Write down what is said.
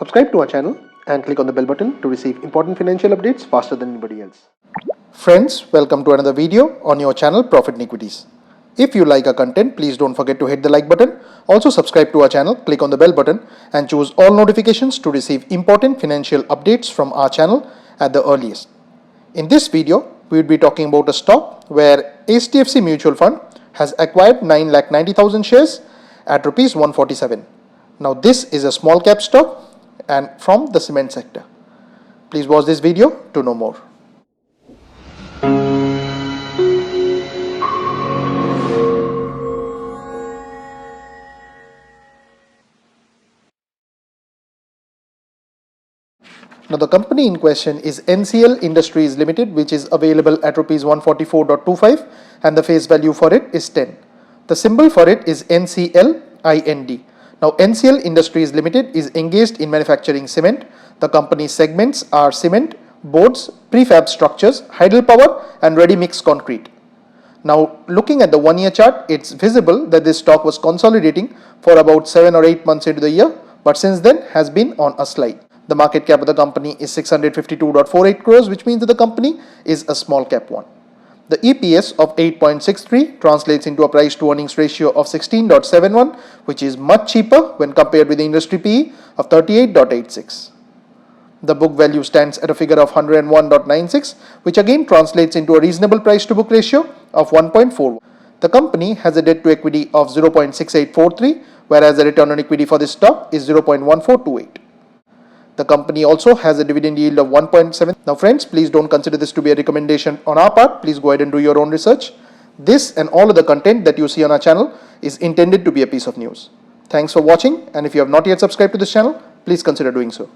Subscribe to our channel and click on the bell button to receive important financial updates faster than anybody else. Friends, welcome to another video on your channel Profit in Equities. If you like our content, please don't forget to hit the like button. Also subscribe to our channel, click on the bell button and choose all notifications to receive important financial updates from our channel at the earliest. In this video, we will be talking about a stock where HDFC Mutual Fund has acquired 9,90,000 shares at Rs 147. Now this is a small cap stock and from the cement sector. Please watch this video to know more. Now the company in question is NCL Industries Limited, which is available at Rs 144.25 and the face value for it is 10. The symbol for it is NCLIND. Now NCL Industries Limited is engaged in manufacturing cement. The company's segments are cement, boards, prefab structures, hydropower and ready mix concrete. Now looking at the 1 year chart, it's visible that this stock was consolidating for about 7 or 8 months into the year, but since then has been on a slide. The market cap of the company is 652.48 crores, which means that the company is a small cap one. The EPS of 8.63 translates into a price to earnings ratio of 16.71, which is much cheaper when compared with the industry PE of 38.86. The book value stands at a figure of 101.96, which again translates into a reasonable price to book ratio of 1.41. The company has a debt to equity of 0.6843, whereas the return on equity for this stock is 0.1428. The company also has a dividend yield of 1.7. Now friends, please don't consider this to be a recommendation on our part. Please go ahead and do your own research. This and all of the content that you see on our channel is intended to be a piece of news. Thanks for watching, and if you have not yet subscribed to this channel, please consider doing so.